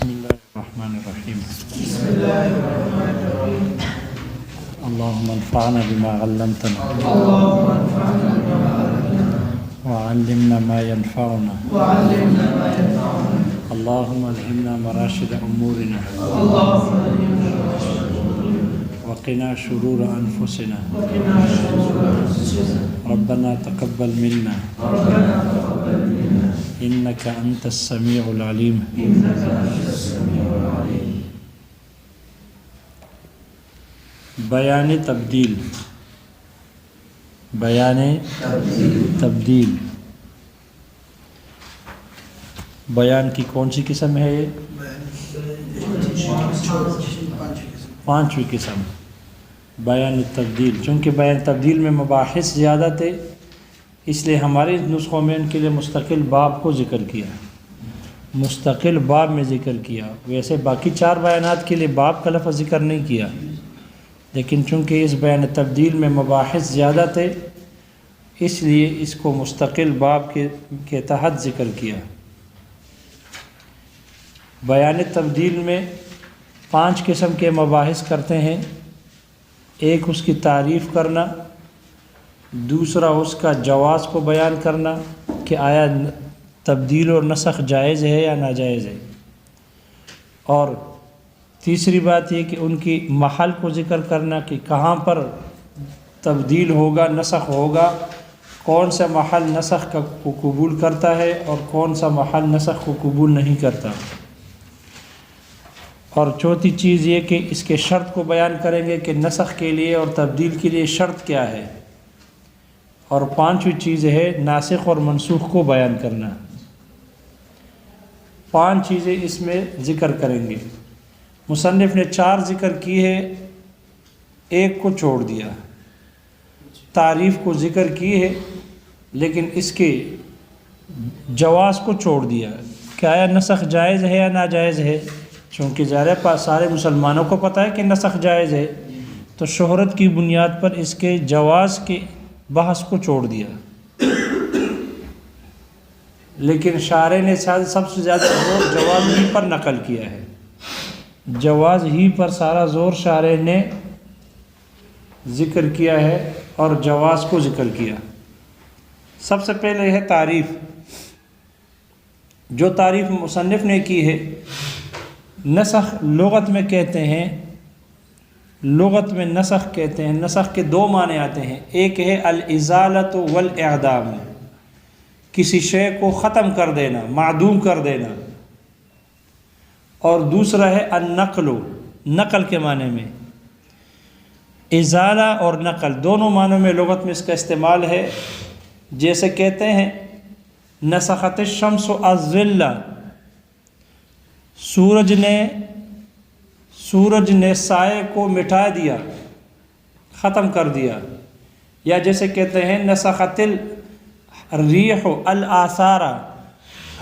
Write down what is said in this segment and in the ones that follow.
بسم الله الرحمن الرحيم. اللهم انفعنا بما علمتنا وعلمنا ما ينفعنا اللهم الهمنا مراشد أمورنا وقنا شرور أنفسنا ربنا تقبل منا إنك أنت السميع العليم. بیان تبدیل. بیان تبدیل بیان کی کون سی قسم ہے؟ یہ پانچویں قسم بیان تبدیل. چونکہ بیان تبدیل میں مباحث زیادہ تھے اس لیے ہمارے نسخوں میں ان کے لیے مستقل باب کو ذکر کیا، مستقل باب میں ذکر کیا. ویسے باقی چار بیانات کے لیے باب کا لفظ ذکر نہیں کیا، لیکن چونکہ اس بیان تبدیل میں مباحث زیادہ تھے اس لیے اس کو مستقل باب کے تحت ذکر کیا. بیان تبدیل میں 5 قسم کے مباحث کرتے ہیں. ایک اس کی تعریف کرنا، دوسرا اس کا جواز کو بیان کرنا کہ آیا تبدیل اور نسخ جائز ہے یا ناجائز ہے، اور تیسری بات یہ کہ ان کی محل کو ذکر کرنا کہ کہاں پر تبدیل ہوگا، نسخ ہوگا، کون سا محل نسخ کو قبول کرتا ہے اور کون سا محل نسخ کو قبول نہیں کرتا. اور چوتھی چیز یہ کہ اس کے شرط کو بیان کریں گے کہ نسخ کے لیے اور تبدیل کے لیے شرط کیا ہے. اور پانچویں چیز ہے ناسخ اور منسوخ کو بیان کرنا. 5 چیزیں اس میں ذکر کریں گے. مصنف نے 4 ذکر کی ہے، ایک کو چھوڑ دیا. تعریف کو ذکر کی ہے لیکن اس کے جواز کو چھوڑ دیا کہ آیا نسخ جائز ہے یا ناجائز ہے. چونکہ ظاہر پاس سارے مسلمانوں کو پتہ ہے کہ نسخ جائز ہے، تو شہرت کی بنیاد پر اس کے جواز کے بحث کو چھوڑ دیا. لیکن شارح نے سب سے زیادہ زور جواز ہی پر نقل کیا ہے. جواز ہی پر سارا زور شارح نے ذکر کیا ہے اور جواز کو ذکر کیا. سب سے پہلے ہے تعریف. جو تعریف مصنف نے کی ہے، نسخ لغت میں کہتے ہیں، لغت میں نسخ کہتے ہیں. نسخ کے 2 معنی آتے ہیں. ایک ہے الازالۃ والاعدام، کسی شے کو ختم کر دینا، معدوم کر دینا. اور دوسرا ہے النقل، نقل کے معنی میں. ازالہ اور نقل دونوں معنوں میں لغت میں اس کا استعمال ہے. جیسے کہتے ہیں نسخت الشمس الظل، سورج نے سائے کو مٹا دیا، ختم کر دیا. یا جیسے کہتے ہیں نسخت الریح الآثار،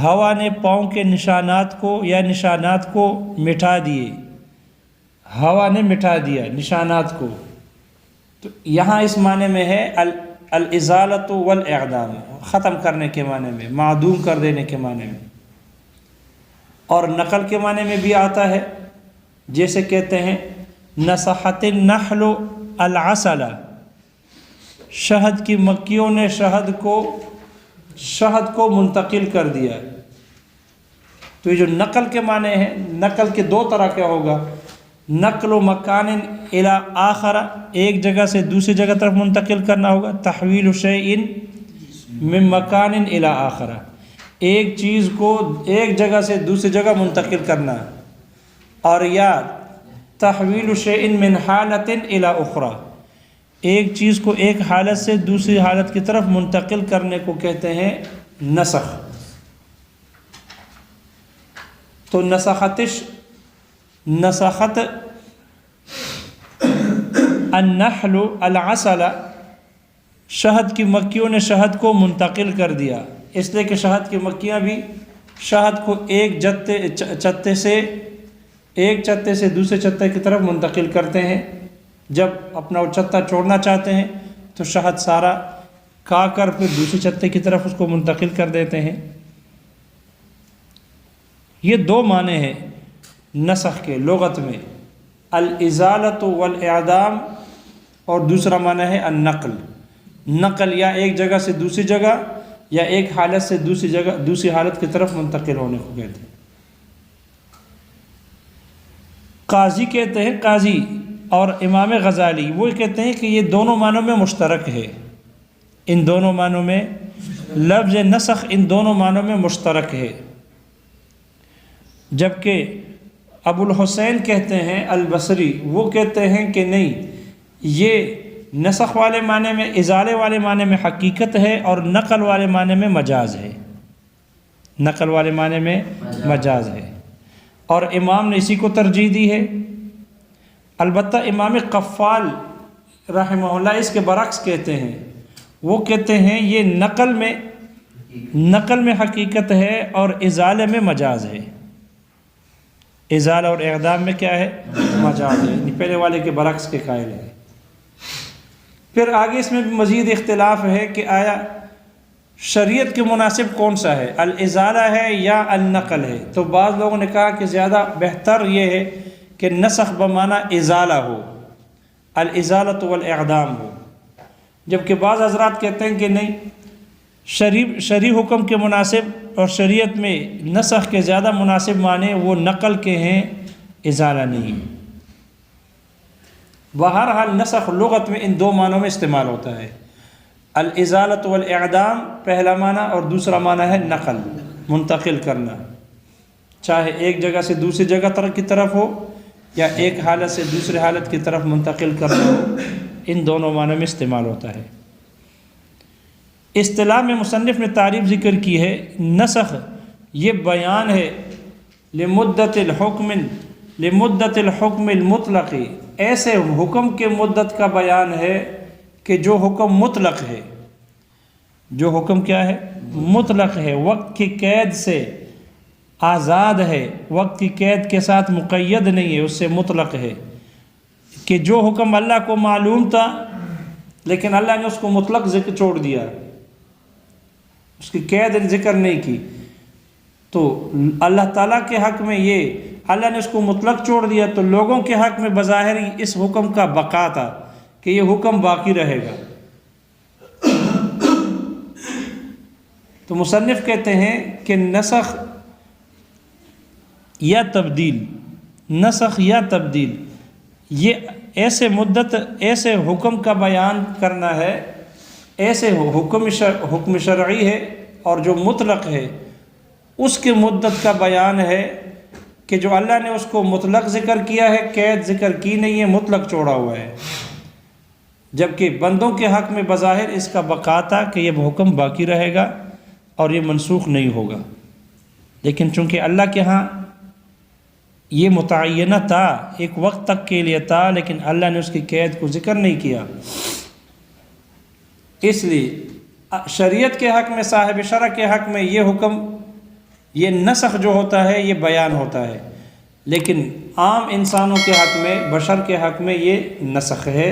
ہوا نے پاؤں کے نشانات کو یا نشانات کو مٹا دیے، ہوا نے مٹا دیا نشانات کو. تو یہاں اس معنی میں ہے الازالۃ والاعدام، ختم کرنے کے معنی میں، معدوم کر دینے کے معنی میں. اور نقل کے معنی میں بھی آتا ہے. جیسے کہتے ہیں نسخت النحل العسل، شہد کی مکھیوں نے شہد کو منتقل کر دیا. تو یہ جو نقل کے معنی ہے، نقل کے 2 طرح کا ہوگا. نقل و مکان الی آخر، ایک جگہ سے دوسری جگہ طرف منتقل کرنا ہوگا. تحویل شیء من مکان الی آخر، ایک چیز کو ایک جگہ سے دوسری جگہ منتقل کرنا. اور یا تحویل شیء من حالۃ الی اخری، ایک چیز کو ایک حالت سے دوسری حالت کی طرف منتقل کرنے کو کہتے ہیں نسخ. تو نسخت النحل العسل، شہد کی مکھیوں نے شہد کو منتقل کر دیا. اس لیے کہ شہد کی مکھیاں بھی شہد کو ایک چتے سے دوسرے چتے کی طرف منتقل کرتے ہیں. جب اپنا وہ چتہ چھوڑنا چاہتے ہیں تو شہد سارا کھا کر پھر دوسرے چتے کی طرف اس کو منتقل کر دیتے ہیں. یہ 2 معنی ہیں. نسخ کے لغت میں الازالۃ والاعدام، اور دوسرا معنی ہے النقل، نقل یا ایک جگہ سے دوسری جگہ یا ایک حالت سے دوسری حالت کی طرف منتقل ہونے کو کہتے ہیں۔ قاضی کہتے ہیں، قاضی اور امام غزالی وہ کہتے ہیں کہ یہ دونوں معنوں میں مشترک ہے، ان دونوں معنوں میں لفظ نسخ ان دونوں معنوں میں مشترک ہے، جبکہ ابو الحسین کہتے ہیں البصری، وہ کہتے ہیں کہ نہیں، یہ نسخ والے معنی میں، ازالے والے معنی میں حقیقت ہے، اور نقل والے معنی میں مجاز ہے، نقل والے معنی میں مجاز ہے، اور امام نے اسی کو ترجیح دی ہے۔ البتہ امام قفال رحمہ اللہ اس کے برعکس کہتے ہیں، وہ کہتے ہیں یہ نقل میں حقیقت ہے اور ازالے میں مجاز ہے، ازالہ اور اعدام میں کیا ہے؟ مجاز ہے، پہلے والے کے برعکس کے قائل ہے۔ پھر آگے اس میں بھی مزید اختلاف ہے کہ آیا شریعت کے مناسب کون سا ہے، الازالہ ہے یا النقل ہے؟ تو بعض لوگوں نے کہا کہ زیادہ بہتر یہ ہے کہ نسخ بمعنی ازالہ ہو، الازالۃ والاعدام ہو، جبکہ بعض حضرات کہتے ہیں کہ نہیں، شرعی حکم کے مناسب اور شریعت میں نسخ کے زیادہ مناسب معنی وہ نقل کے ہیں، ازالہ نہیں۔ بہرحال نسخ لغت میں ان دو معنوں میں استعمال ہوتا ہے، الازالۃ والاعدام پہلا معنی، اور دوسرا معنی ہے نقل، منتقل کرنا، چاہے ایک جگہ سے دوسری جگہ کی طرف ہو یا ایک حالت سے دوسری حالت کی طرف منتقل کرنا ہو، ان دونوں معنوں میں استعمال ہوتا ہے۔ اصطلاح میں مصنف نے تعریف ذکر کی ہے، نسخ یہ بیان ہے لمدت الحکم المطلق، ایسے حکم کے مدت کا بیان ہے کہ جو حکم مطلق ہے، جو حکم کیا ہے؟ مطلق ہے، وقت کی قید سے آزاد ہے، وقت کی قید کے ساتھ مقید نہیں ہے، اس سے مطلق ہے، کہ جو حکم اللہ کو معلوم تھا لیکن اللہ نے اس کو مطلق ذکر چھوڑ دیا، اس کی قید ذکر نہیں کی، تو اللہ تعالیٰ کے حق میں یہ اللہ نے اس کو مطلق چھوڑ دیا، تو لوگوں کے حق میں بظاہر اس حکم کا بقا تھا کہ یہ حکم باقی رہے گا۔ تو مصنف کہتے ہیں کہ نسخ یا تبدیل یہ ایسے حکم کا بیان کرنا ہے، ایسے حکم شرعی ہے اور جو مطلق ہے اس کے مدت کا بیان ہے کہ جو اللہ نے اس کو مطلق ذکر کیا ہے، قید ذکر کی نہیں ہے، مطلق چھوڑا ہوا ہے، جبکہ بندوں کے حق میں بظاہر اس کا بقا تھا کہ یہ حکم باقی رہے گا اور یہ منسوخ نہیں ہوگا، لیکن چونکہ اللہ کے ہاں یہ متعینہ تھا، ایک وقت تک کے لیے تھا، لیکن اللہ نے اس کی قید کو ذکر نہیں کیا، اس لیے شریعت کے حق میں، صاحب شرع کے حق میں یہ حکم، یہ نسخ جو ہوتا ہے یہ بیان ہوتا ہے، لیکن عام انسانوں کے حق میں، بشر کے حق میں یہ نسخ ہے،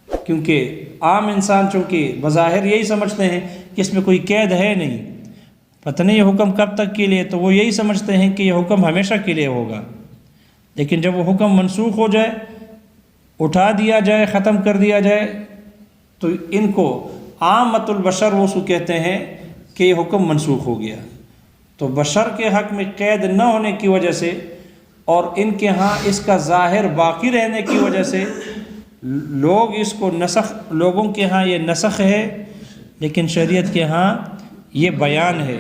کیونکہ عام انسان چونکہ بظاہر یہی سمجھتے ہیں کہ اس میں کوئی قید ہے نہیں، پتہ نہیں یہ حکم کب تک کے لیے، تو وہ یہی سمجھتے ہیں کہ یہ حکم ہمیشہ کے لیے ہوگا، لیکن جب وہ حکم منسوخ ہو جائے، اٹھا دیا جائے، ختم کر دیا جائے، تو ان کو عامۃ البشر وہ سو کہتے ہیں کہ یہ حکم منسوخ ہو گیا۔ تو بشر کے حق میں قید نہ ہونے کی وجہ سے اور ان کے ہاں اس کا ظاہر باقی رہنے کی وجہ سے لوگ اس کو نسخ، لوگوں کے ہاں یہ نسخ ہے، لیکن شریعت کے ہاں یہ بیان ہے،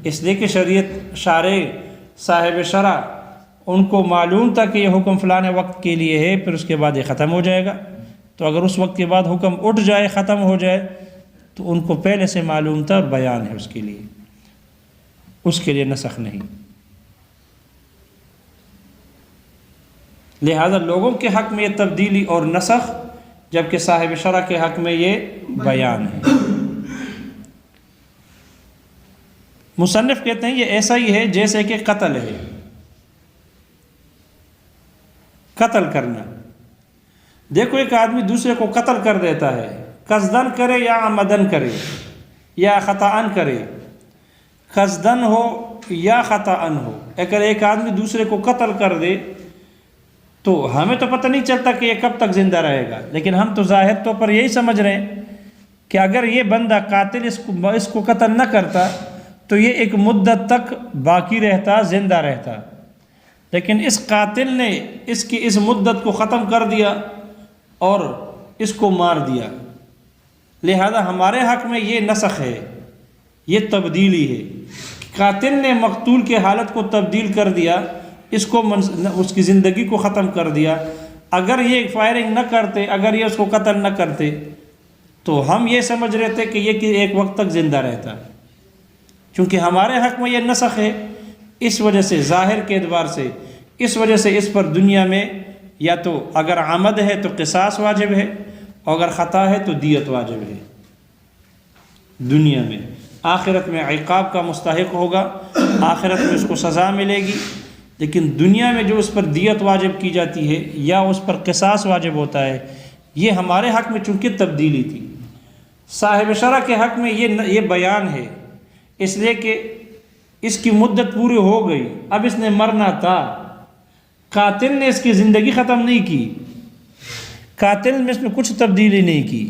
اس لیے کہ شریعت شارع، صاحب شرع، ان کو معلوم تھا کہ یہ حکم فلاں وقت کے لیے ہے، پھر اس کے بعد یہ ختم ہو جائے گا، تو اگر اس وقت کے بعد حکم اٹھ جائے، ختم ہو جائے، تو ان کو پہلے سے معلوم تھا، بیان ہے اس کے لیے نسخ نہیں۔ لہذا لوگوں کے حق میں یہ تبدیلی اور نسخ، جبکہ صاحب شرع کے حق میں یہ بیان ہے۔ مصنف کہتے ہیں یہ ایسا ہی ہے جیسے کہ قتل ہے، قتل کرنا۔ دیکھو ایک آدمی دوسرے کو قتل کر دیتا ہے، قصدن کرے یا عمدن کرے یا خطأن کرے، قصدن ہو یا خطاً ہو، اگر ایک آدمی دوسرے کو قتل کر دے تو ہمیں تو پتہ نہیں چلتا کہ یہ کب تک زندہ رہے گا، لیکن ہم تو ظاہر طور پر یہی سمجھ رہے ہیں کہ اگر یہ بندہ قاتل اس کو قتل نہ کرتا تو یہ ایک مدت تک باقی رہتا، زندہ رہتا، لیکن اس قاتل نے اس کی اس مدت کو ختم کر دیا اور اس کو مار دیا، لہذا ہمارے حق میں یہ نسخ ہے، یہ تبدیلی ہے۔ قاتل نے مقتول کے حالت کو تبدیل کر دیا، اس کی زندگی کو ختم کر دیا۔ اگر یہ فائرنگ نہ کرتے، اگر یہ اس کو قتل نہ کرتے تو ہم یہ سمجھ رہے تھے کہ یہ ایک وقت تک زندہ رہتا، چونکہ ہمارے حق میں یہ نسخ ہے، اس وجہ سے ظاہر کے اعتبار سے اس وجہ سے اس پر دنیا میں یا تو اگر عمد ہے تو قصاص واجب ہے، اور اگر خطا ہے تو دیت واجب ہے دنیا میں۔ آخرت میں عقاب کا مستحق ہوگا، آخرت میں اس کو سزا ملے گی، لیکن دنیا میں جو اس پر دیت واجب کی جاتی ہے یا اس پر قصاص واجب ہوتا ہے، یہ ہمارے حق میں چونکہ تبدیلی تھی۔ صاحب شرع کے حق میں یہ بیان ہے، اس لیے کہ اس کی مدت پوری ہو گئی، اب اس نے مرنا تھا۔ قاتل نے اس کی زندگی ختم نہیں کی، قاتل میں اس میں کچھ تبدیلی نہیں کی،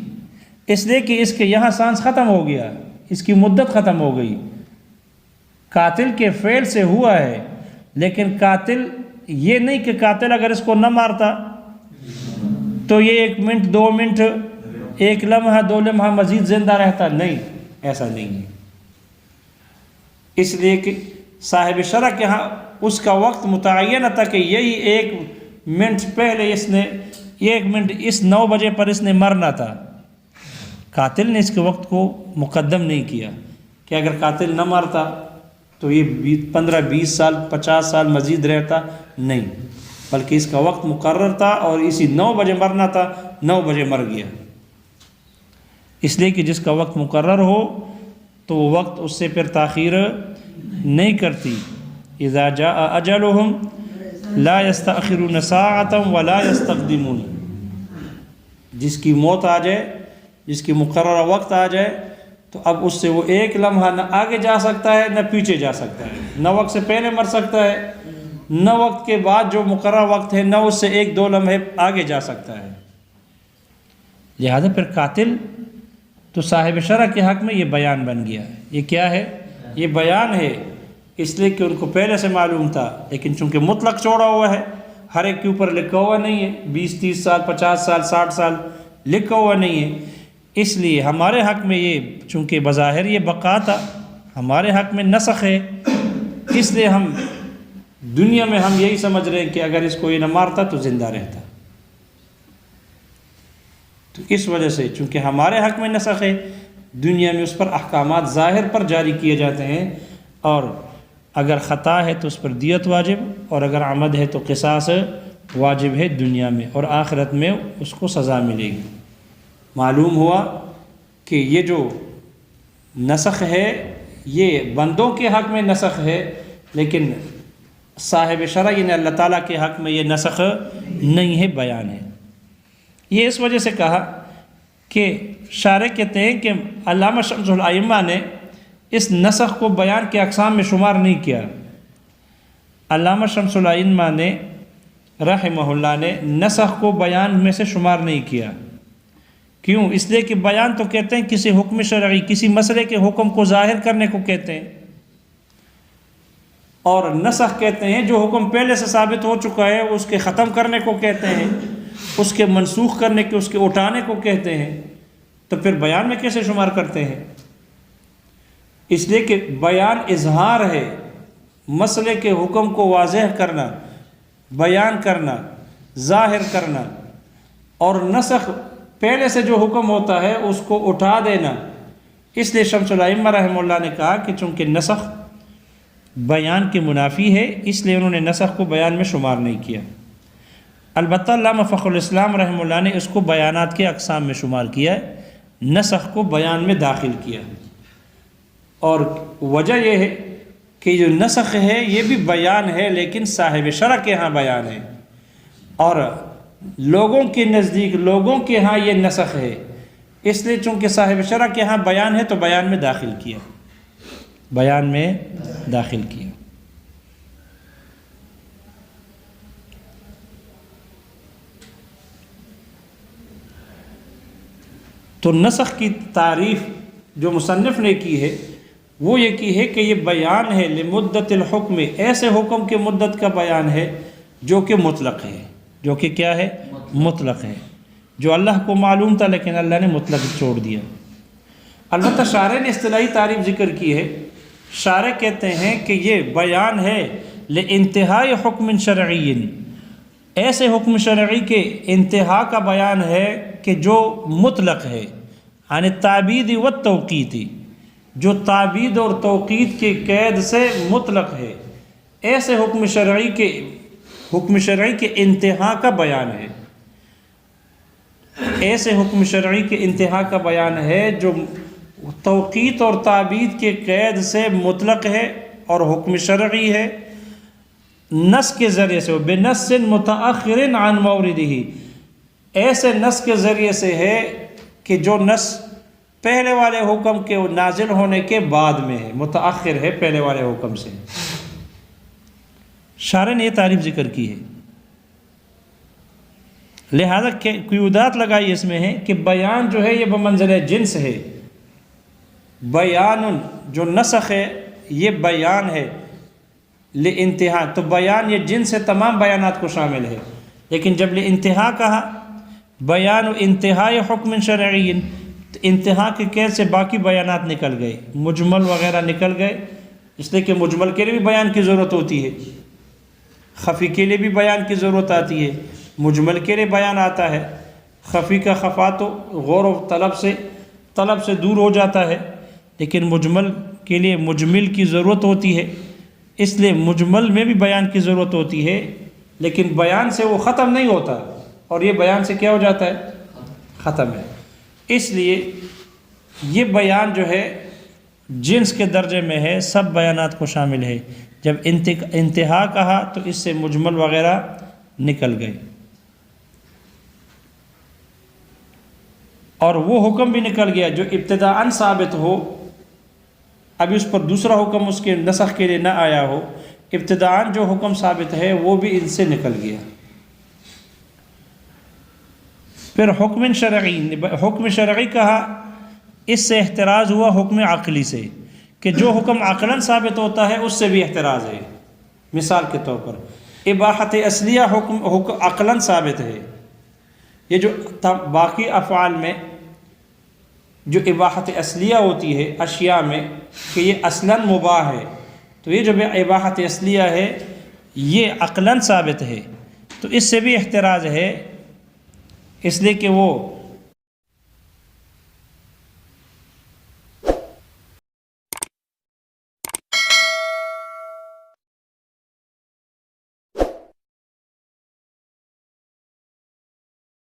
اس لیے کہ اس کے یہاں سانس ختم ہو گیا، اس کی مدت ختم ہو گئی، قاتل کے فعل سے ہوا ہے۔ لیکن قاتل یہ نہیں کہ قاتل اگر اس کو نہ مارتا تو یہ 1 منٹ 2 منٹ 1 لمحہ 2 لمحہ مزید زندہ رہتا، نہیں، ایسا نہیں ہے۔ اس لیے کہ صاحب شرع کے ہاں اس کا وقت متعین تھا کہ یہی 1 منٹ پہلے اس نے 1 منٹ اس 9 بجے پر اس نے مرنا تھا۔ قاتل نے اس کے وقت کو مقدم نہیں کیا کہ اگر قاتل نہ مرتا تو یہ 15-20 سال 50 سال مزید رہتا، نہیں، بلکہ اس کا وقت مقرر تھا اور اسی 9 بجے مرنا تھا، 9 بجے مر گیا۔ اس لیے کہ جس کا وقت مقرر ہو تو وہ وقت اس سے پھر تاخیر نہیں کرتی۔ اذا جاء اجلهم لا يستأخرون ساعة ولا يستقدمون، جس کی موت آ جائے، جس کی مقررہ وقت آ جائے تو اب اس سے وہ 1 لمحہ نہ آگے جا سکتا ہے نہ پیچھے جا سکتا ہے، نہ وقت سے پہلے مر سکتا ہے نہ وقت کے بعد جو مقررہ وقت ہے، نہ اس سے 1-2 لمحے آگے جا سکتا ہے۔ لہذا پھر قاتل تو صاحب شرع کے حق میں یہ بیان بن گیا ہے۔ یہ کیا ہے؟ یہ بیان ہے، اس لیے کہ ان کو پہلے سے معلوم تھا، لیکن چونکہ مطلق چھوڑا ہوا ہے، ہر ایک کے اوپر لکھا ہوا نہیں ہے، 20-30 سال 50 سال 60 سال لکھا ہوا نہیں ہے، اس لیے ہمارے حق میں یہ چونکہ بظاہر یہ بقا تھا، ہمارے حق میں نسخ ہے، اس لیے ہم دنیا میں ہم یہی سمجھ رہے ہیں کہ اگر اس کو یہ نہ مارتا تو زندہ رہتا۔ تو اس وجہ سے چونکہ ہمارے حق میں نسخ ہے، دنیا میں اس پر احکامات ظاہر پر جاری کیے جاتے ہیں، اور اگر خطا ہے تو اس پر دیت واجب، اور اگر عمد ہے تو قصاص واجب ہے دنیا میں، اور آخرت میں اس کو سزا ملے گی۔ معلوم ہوا کہ یہ جو نسخ ہے یہ بندوں کے حق میں نسخ ہے، لیکن صاحب شرع یعنی اللہ تعالیٰ کے حق میں یہ نسخ نہیں ہے، بیان ہے۔ یہ اس وجہ سے کہا کہ شارح کہتے ہیں کہ علامہ شمس الائمہ نے اس نسخ کو بیان کے اقسام میں شمار نہیں کیا۔ علامہ شمس الائمہ نے رحمہ اللہ نے نسخ کو بیان میں سے شمار نہیں کیا۔ کیوں؟ اس لیے کہ بیان تو کہتے ہیں کسی حکم شرعی، کسی مسئلے کے حکم کو ظاہر کرنے کو کہتے ہیں، اور نسخ کہتے ہیں جو حکم پہلے سے ثابت ہو چکا ہے اس کے ختم کرنے کو کہتے ہیں، اس کے منسوخ کرنے کے، اس کے اٹھانے کو کہتے ہیں۔ تو پھر بیان میں کیسے شمار کرتے ہیں؟ اس لیے کہ بیان اظہار ہے، مسئلے کے حکم کو واضح کرنا، بیان کرنا، ظاہر کرنا، اور نسخ پہلے سے جو حکم ہوتا ہے اس کو اٹھا دینا۔ اس لیے شمس الائمہ رحمہ اللہ نے کہا کہ چونکہ نسخ بیان کے منافی ہے، اس لیے انہوں نے نسخ کو بیان میں شمار نہیں کیا۔ البتہ علامہ فخر الاسلام رحمہ اللہ نے اس کو بیانات کے اقسام میں شمار کیا ہے، نسخ کو بیان میں داخل کیا، اور وجہ یہ ہے کہ جو نسخ ہے یہ بھی بیان ہے، لیکن صاحب شرع کے ہاں بیان ہے، اور لوگوں کے نزدیک، لوگوں کے ہاں یہ نسخ ہے، اس لیے چونکہ صاحب شرع کے ہاں بیان ہے تو بیان میں داخل کیا۔ بیان میں داخل کیا۔ تو نسخ کی تعریف جو مصنف نے کی ہے وہ یہ کی ہے کہ یہ بیان ہے لمدت الحکم، ایسے حکم کے مدت کا بیان ہے جو کہ مطلق ہے، جو کہ کیا ہے؟ مطلق ہے، جو اللہ کو معلوم تھا لیکن اللہ نے مطلق چھوڑ دیا۔ البتہ شارح نے اصطلاحی تعریف ذکر کی ہے، شارح کہتے ہیں کہ یہ بیان ہے لانتہائی حکم شرعی، ایسے حکم شرعی کے انتہا کا بیان ہے کہ جو مطلق ہے، عن التعبید والتوقیت، جو تعبید اور توقیت کے قید سے مطلق ہے، ایسے حکم شرعی کے انتہا کا بیان ہے، ایسے حکم شرعی کے انتہا کا بیان ہے جو توقیت اور تعبید کے قید سے مطلق ہے اور حکم شرعی ہے، نص کے ذریعے سے، بنص متأخر عن موردہ، ایسے نص کے ذریعے سے ہے کہ جو نص پہلے والے حکم کے نازل ہونے کے بعد میں ہے، متأخر ہے پہلے والے حکم سے۔ شارح نے یہ تعریف ذکر کی ہے، لہذا قیودات لگائی اس میں ہے کہ بیان جو ہے یہ بمنزلہ جنس ہے، بیان جو نسخ ہے یہ بیان ہے لانتہا، تو بیان یہ جنس ہے، تمام بیانات کو شامل ہے، لیکن جب لانتہا کہا بیان انتہائی حکم شرعی، انتہا کے قید سے باقی بیانات نکل گئے، مجمل وغیرہ نکل گئے، اس لیے کہ مجمل کے لیے بھی بیان کی ضرورت ہوتی ہے، خفی کے لیے بھی بیان کی ضرورت آتی ہے، مجمل کے لیے بیان آتا ہے، خفی کا خفا تو غور و طلب سے دور ہو جاتا ہے، لیکن مجمل کے لیے مجمل کی ضرورت ہوتی ہے، اس لیے مجمل میں بھی بیان کی ضرورت ہوتی ہے، لیکن بیان سے وہ ختم نہیں ہوتا، اور یہ بیان سے کیا ہو جاتا ہے؟ ختم ہے۔ اس لیے یہ بیان جو ہے جنس کے درجے میں ہے، سب بیانات کو شامل ہے، جب انتہا کہا تو اس سے مجمل وغیرہ نکل گئے، اور وہ حکم بھی نکل گیا جو ابتداءً ثابت ہو، ابھی اس پر دوسرا حکم اس کے نسخ کے لیے نہ آیا ہو، ابتداءً جو حکم ثابت ہے وہ بھی ان سے نکل گیا۔ پھر حکم شرعی، حکم شرعی کہا، اس سے احتراز ہوا حکم عقلی سے، کہ جو حکم عقلاً ثابت ہوتا ہے اس سے بھی احتراز ہے۔ مثال کے طور پر اباحت اصلیہ حکم عقلاً ثابت ہے، یہ جو باقی افعال میں جو اباحت اصلیہ ہوتی ہے اشیاء میں کہ یہ اصلاً مباح ہے، تو یہ جو اباحت اصلیہ ہے یہ عقلاً ثابت ہے، تو اس سے بھی احتراز ہے، اس لیے کہ وہ